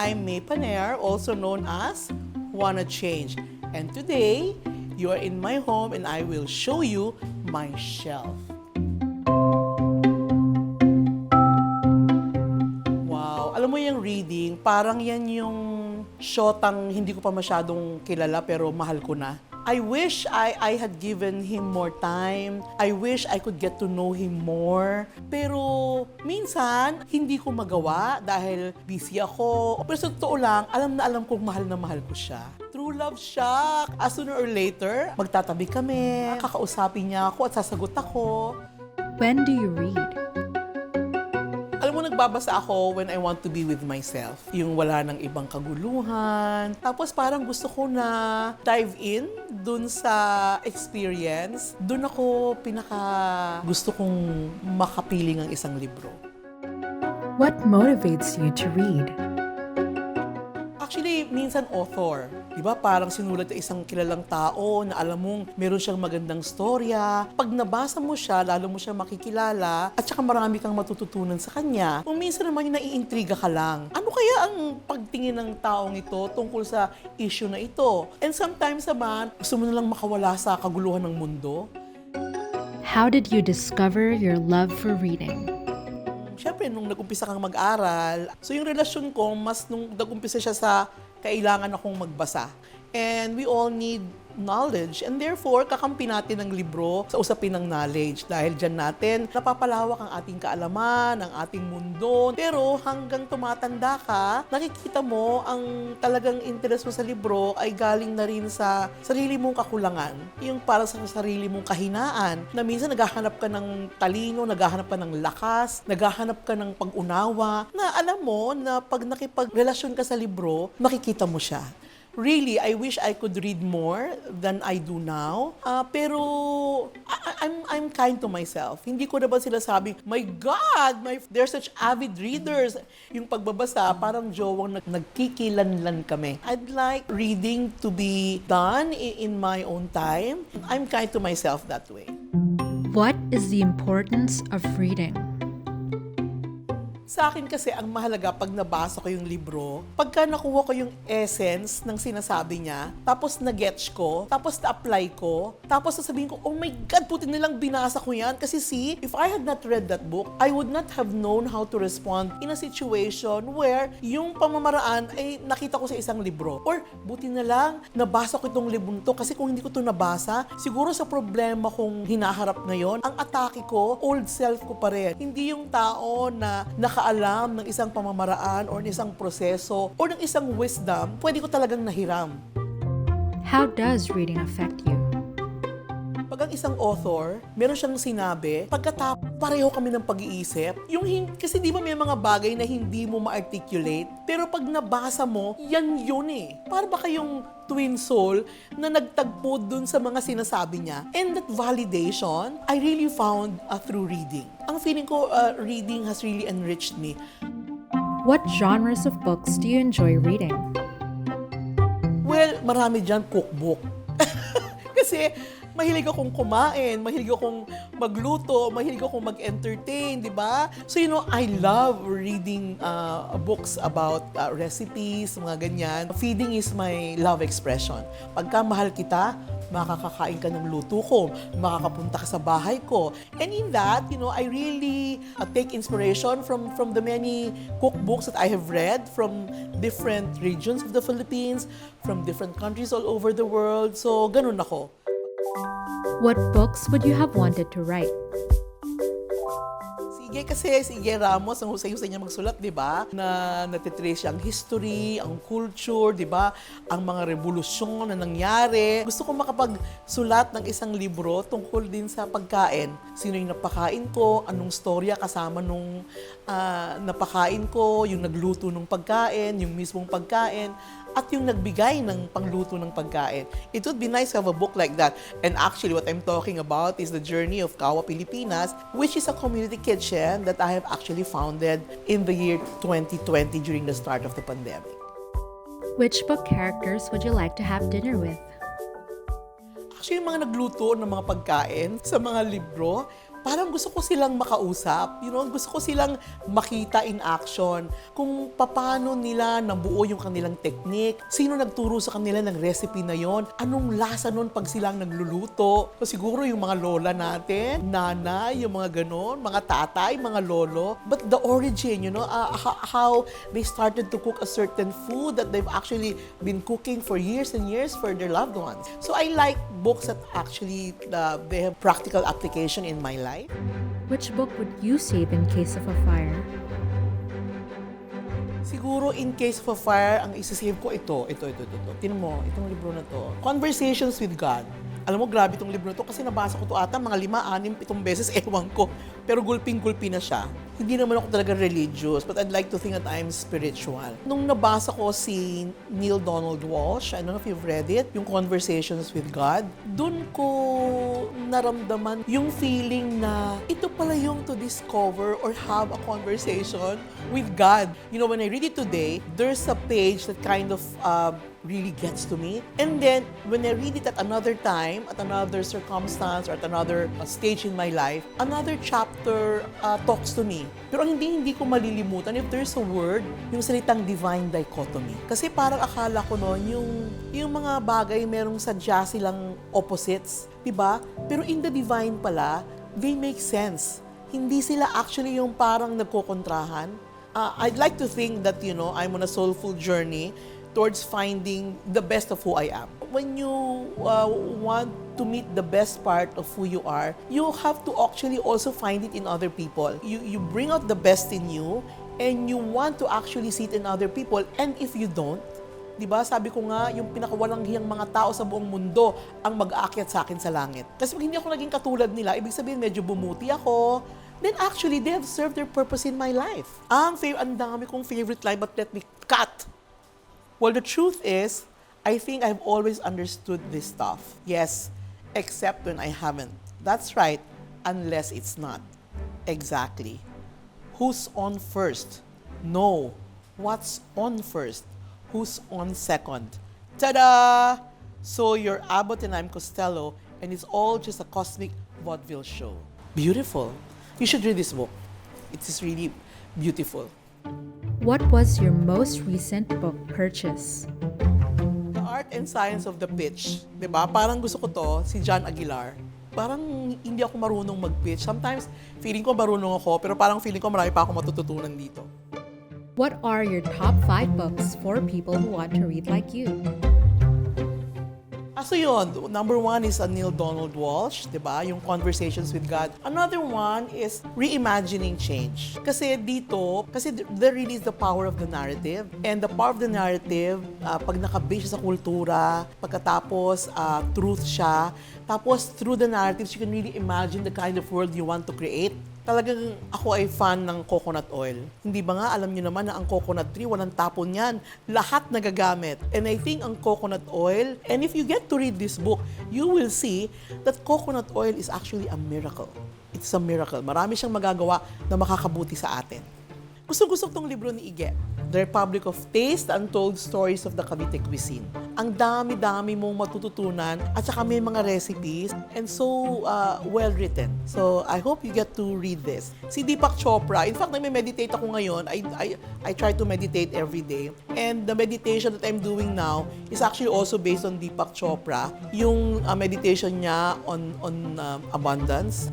I'm May Paner, also known as Wanna Change. And today, you are in my home and I will show you my shelf. Wow, alam mo yung reading, parang yan yung shotang hindi ko pa masyadong kilala pero mahal ko na. I wish I had given him more time. I wish I could get to know him more. Pero minsan, hindi ko magawa dahil busy ako. Pero sa totoo lang, alam na alam kong mahal na mahal ko siya. True love siya. Sooner or later, magtatabi kami, kakausapin niya ako at sasagot ako. When do you read? Alam mo, nagbabasa ako when I want to be with myself. Yung wala ng ibang kaguluhan. Tapos parang gusto ko na dive in dun sa experience. Dun ako gusto kong makapiling ang isang libro. What motivates you to read? Actually, minsan author. Diba? Parang sinulat ng isang kilalang tao na alam mong meron siyang magandang storya. Pag nabasa mo siya, lalo mo siya makikilala at saka marami kang matututunan sa kanya. Kung minsan naman yung naiintriga ka lang. Ano kaya ang pagtingin ng taong ito tungkol sa issue na ito? And sometimes naman, gusto mo na lang makawala sa kaguluhan ng mundo. How did you discover your love for reading? Siyempre, nung nag-umpisa kang mag-aral, so yung relasyon ko, mas nung nag-umpisa siya sa kailangan akong magbasa. And we all need knowledge. And therefore, kakampi natin ng libro sa usapin ng knowledge. Dahil dyan natin, napapalawak ang ating kaalaman, ang ating mundo. Pero hanggang tumatanda ka, nakikita mo ang talagang interest mo sa libro ay galing na rin sa sarili mong kakulangan. Yung para sa sarili mong kahinaan. Na minsan naghahanap ka ng talino, naghahanap ka ng lakas, naghahanap ka ng pag-unawa. Na alam mo na pag nakipagrelasyon ka sa libro, makikita mo siya. Really, I wish I could read more than I do now. Pero I'm kind to myself. Hindi ko na ba sila sabi, my God, they're such avid readers. Yung pagbabasa, parang jowang nagkikilanlan kami. I'd like reading to be done in my own time. I'm kind to myself that way. What is the importance of reading? Sa akin kasi, ang mahalaga pag nabasa ko yung libro, pagka nakuha ko yung essence ng sinasabi niya, tapos na-gets ko, tapos na-apply ko, tapos sasabihin ko, oh my God, puti nilang binasa ko yan. Kasi see, if I had not read that book, I would not have known how to respond in a situation where yung pamamaraan ay nakita ko sa isang libro. Or buti na lang, nabasa ko itong libro to kasi kung hindi ko ito nabasa, siguro sa problema kong hinaharap ngayon, ang atake ko, old self ko pa rin. Hindi yung tao na nakaalam ng isang pamamaraan or ng isang proseso or ng isang wisdom, pwede ko talagang nahiram. How does reading affect you? Pag ang isang author, meron siyang sinabi, pagkatapos pareho kami ng pag-iisip, kasi di ba may mga bagay na hindi mo ma-articulate, pero pag nabasa mo, yan yun eh. Para ba kayong twin soul na nagtagpo dun sa mga sinasabi niya. And that validation, I really found through reading. Ang feeling ko, reading has really enriched me. What genres of books do you enjoy reading? Well, marami dyan cookbook. Kasi mahilig akong kumain, mahilig akong magluto, mahilig akong mag-entertain, di ba? So, I love reading books about recipes, mga ganyan. Feeding is my love expression. Pagka mahal kita, makakakain ka ng luto ko, makakapunta ka sa bahay ko. And in that, I really take inspiration from the many cookbooks that I have read from different regions of the Philippines, from different countries all over the world. So, ganun ako. What books would you have wanted to write? Sige Ramos, ang husay-husay niya magsulat, di ba? Na natitrace siya ang history, ang culture, di ba? Ang mga revolusyon na nangyari. Gusto ko makapagsulat ng isang libro tungkol din sa pagkain. Sino yung napakain ko, anong storya kasama nung napakain ko, yung nagluto ng pagkain, yung mismong pagkain, at yung nagbigay ng pangluto ng pagkain. It would be nice to have a book like that. And actually, what I'm talking about is the journey of Kawa Pilipinas, which is a community kitchen that I have actually founded in the year 2020 during the start of the pandemic. Which book characters would you like to have dinner with? Actually, yung mga nagluto ng mga pagkain sa mga libro, parang gusto ko silang makausap. Gusto ko silang makita in action kung paano nila nabuo yung kanilang technique, sino nagturo sa kanila ng recipe na yon, anong lasa nun pag silang nagluluto. So siguro yung mga lola natin, nanay, yung mga ganon, mga tatay, mga lolo. But the origin, how they started to cook a certain food that they've actually been cooking for years and years for their loved ones. So I like books that actually they have practical application in my life. Which book would you save in case of a fire? Siguro in case of a fire, ang isasave ko ito. Tingnan mo, itong libro na to. Conversations with God. Alam mo, grabe itong libro na to kasi nabasa ko to ata mga 5, 6, 7 beses, ewan ko. Pero gulping-gulpi na siya. Hindi naman ako talaga religious, but I'd like to think that I'm spiritual. Nung nabasa ko si Neil Donald Walsh, I don't know if you've read it, yung Conversations with God, dun ko naramdaman yung feeling na ito pala yung to discover or have a conversation with God. When I read it today, there's a page that kind of really gets to me. And then, when I read it at another time, at another circumstance, or at another stage in my life, another chapter talks to me. Pero ang hindi ko malilimutan, if there's a word, yung salitang divine dichotomy. Kasi parang akala ko noon, yung mga bagay, merong sadya silang opposites, diba? Pero in the divine pala, they make sense. Hindi sila actually yung parang nagkokontrahan. I'd like to think that, I'm on a soulful journey towards finding the best of who I am. When you want to meet the best part of who you are, you have to actually also find it in other people. You bring out the best in you, and you want to actually see it in other people. And if you don't, diba, sabi ko nga, yung pinakawalang hiyang mga tao sa buong mundo ang mag-aakyat sa akin sa langit. Kasi pag hindi ako naging katulad nila, ibig sabihin medyo bumuti ako, then actually they have served their purpose in my life. Ang dami kong favorite line, but let me cut. Well, the truth is, I think I've always understood this stuff. Yes, except when I haven't. That's right, unless it's not. Exactly. Who's on first? No. What's on first? Who's on second? Ta-da! So you're Abbott and I'm Costello, and it's all just a cosmic vaudeville show. Beautiful. You should read this book. It is really beautiful. What was your most recent book purchase? The Art and Science of the Pitch. Diba? Parang gusto ko to, si John Aguilar. Parang hindi ako marunong mag-pitch. Sometimes, feeling ko marunong ako, pero parang feeling ko marami pa ako matututunan dito. What are your top 5 books for people who want to read like you? So yun, number 1 is Neil Donald Walsh, diba? Yung Conversations with God. Another one is Reimagining Change. Kasi there really is the power of the narrative. And the power of the narrative, pag nakabase siya sa kultura, pagkatapos truth siya, tapos through the narratives, you can really imagine the kind of world you want to create. Talagang ako ay fan ng coconut oil. Hindi ba nga alam niyo naman na ang coconut tree, walang tapon yan. Lahat nagagamit. And I think ang coconut oil, and if you get to read this book, you will see that coconut oil is actually a miracle. It's a miracle. Marami siyang magagawa na makakabuti sa atin. Gusto tong libro ni Ige, The Republic of Taste, The Untold Stories of the Cavite Cuisine. Ang dami-dami mong matututunan at saka may mga recipes and so well written. So I hope you get to read this. Si Deepak Chopra, in fact, nagme-meditate ako ngayon. I try to meditate every day. And the meditation that I'm doing now is actually also based on Deepak Chopra. Yung meditation niya on abundance.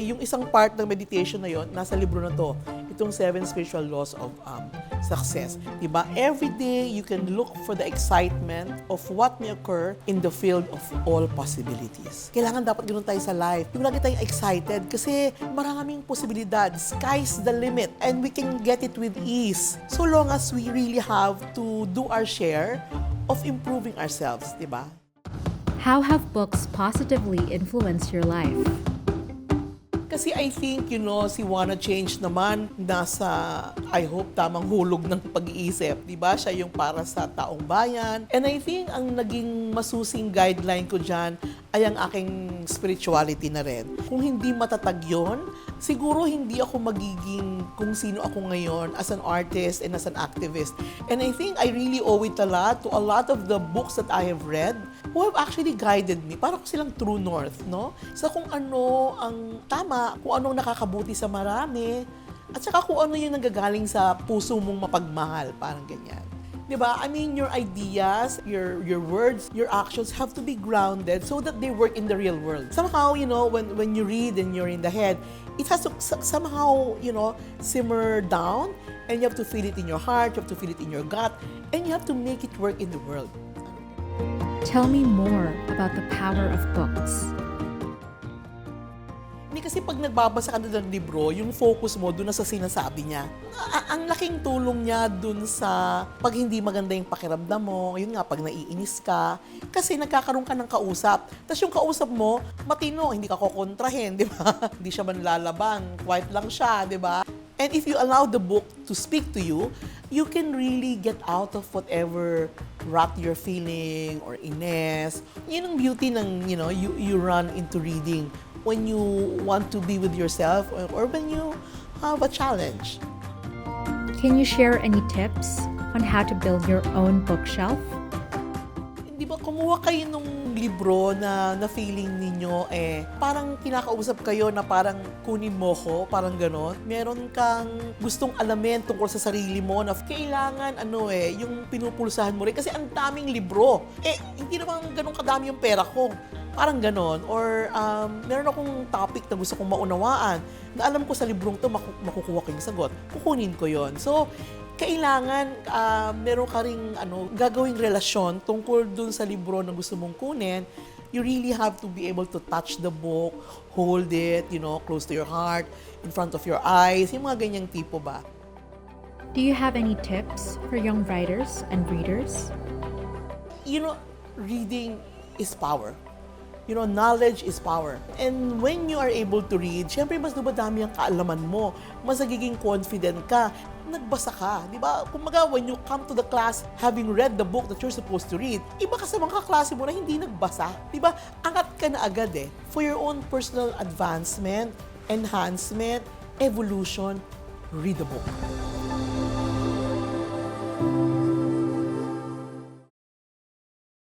Yung isang part ng meditation na yon nasa libro na to. Itong 7 Spiritual Laws of Success. Diba? Every day, you can look for the excitement of what may occur in the field of all possibilities. Kailangan dapat ganoon tayo sa life. Yung lagi tayong excited kasi maraming posibilidad. Sky's the limit and we can get it with ease. So long as we really have to do our share of improving ourselves. Diba? How have books positively influenced your life? Kasi I think, si Wanna Change naman, nasa, I hope, tamang hulog ng pag-iisip. Diba? Siya yung para sa taong bayan. And I think ang naging masusing guideline ko dyan ay ang aking spirituality na rin. Kung hindi matatag yun, siguro hindi ako magiging kung sino ako ngayon as an artist and as an activist. And I think I really owe it a lot to a lot of the books that I have read who have actually guided me. Para ko silang true north, no? Sa kung ano ang tama, kung anong nakakabuti sa marami, at saka kung ano yung nanggagaling sa puso mong mapagmahal, parang ganyan. Diba? I mean, your ideas, your words, your actions have to be grounded so that they work in the real world. Somehow, you know, when you read and you're in the head, it has to somehow, you know, simmer down, and you have to feel it in your heart, you have to feel it in your gut, and you have to make it work in the world. Tell me more about the power of books. Hindi kasi pag nagbabasa ka na ng libro, yung focus mo doon na sa sinasabi niya. Ang laking tulong niya doon sa pag hindi maganda yung pakiramdam mo, yun nga, pag naiinis ka, kasi nagkakaroon ka ng kausap. Tapos yung kausap mo, matino, hindi ka kukontrahin, di ba? Hindi siya manlalaban, quiet lang siya, di ba? And if you allow the book to speak to you, you can really get out of whatever rut you're feeling or ines. Yun ang beauty ng, you know, you run into reading when you want to be with yourself or when you have a challenge. Can you share any tips on how to build your own bookshelf? Di ba kumuha kayo nung libro na feeling ninyo parang kinakausap kayo na parang kunin mo ko, parang ganon. Meron kang gustong alamin tungkol sa sarili mo na kailangan yung pinupulsahan mo rin kasi ang daming libro. Hindi naman ganun kadami yung pera ko. Parang ganon. Or meron akong topic na gusto kong maunawaan na alam ko sa librong to makukuha ko yung sagot. Kukunin ko yon. So, kailangan meron ka ring gagawing relasyon tungkol dun sa libro na gusto mong kunin. You really have to be able to touch the book, hold it, you know, close to your heart, in front of your eyes, yung mga ganyang tipo ba. Do you have any tips for young writers and readers? You know, reading is power. You know, knowledge is power. And when you are able to read, syempre mas dumadami ang kaalaman mo. Mas nagiging confident ka. Nagbasa ka, di ba? Kumaga, when you come to the class having read the book that you're supposed to read, iba ka sa mga kaklase mo na hindi nagbasa. Di ba? Angat ka na agad For your own personal advancement, enhancement, evolution, read the book.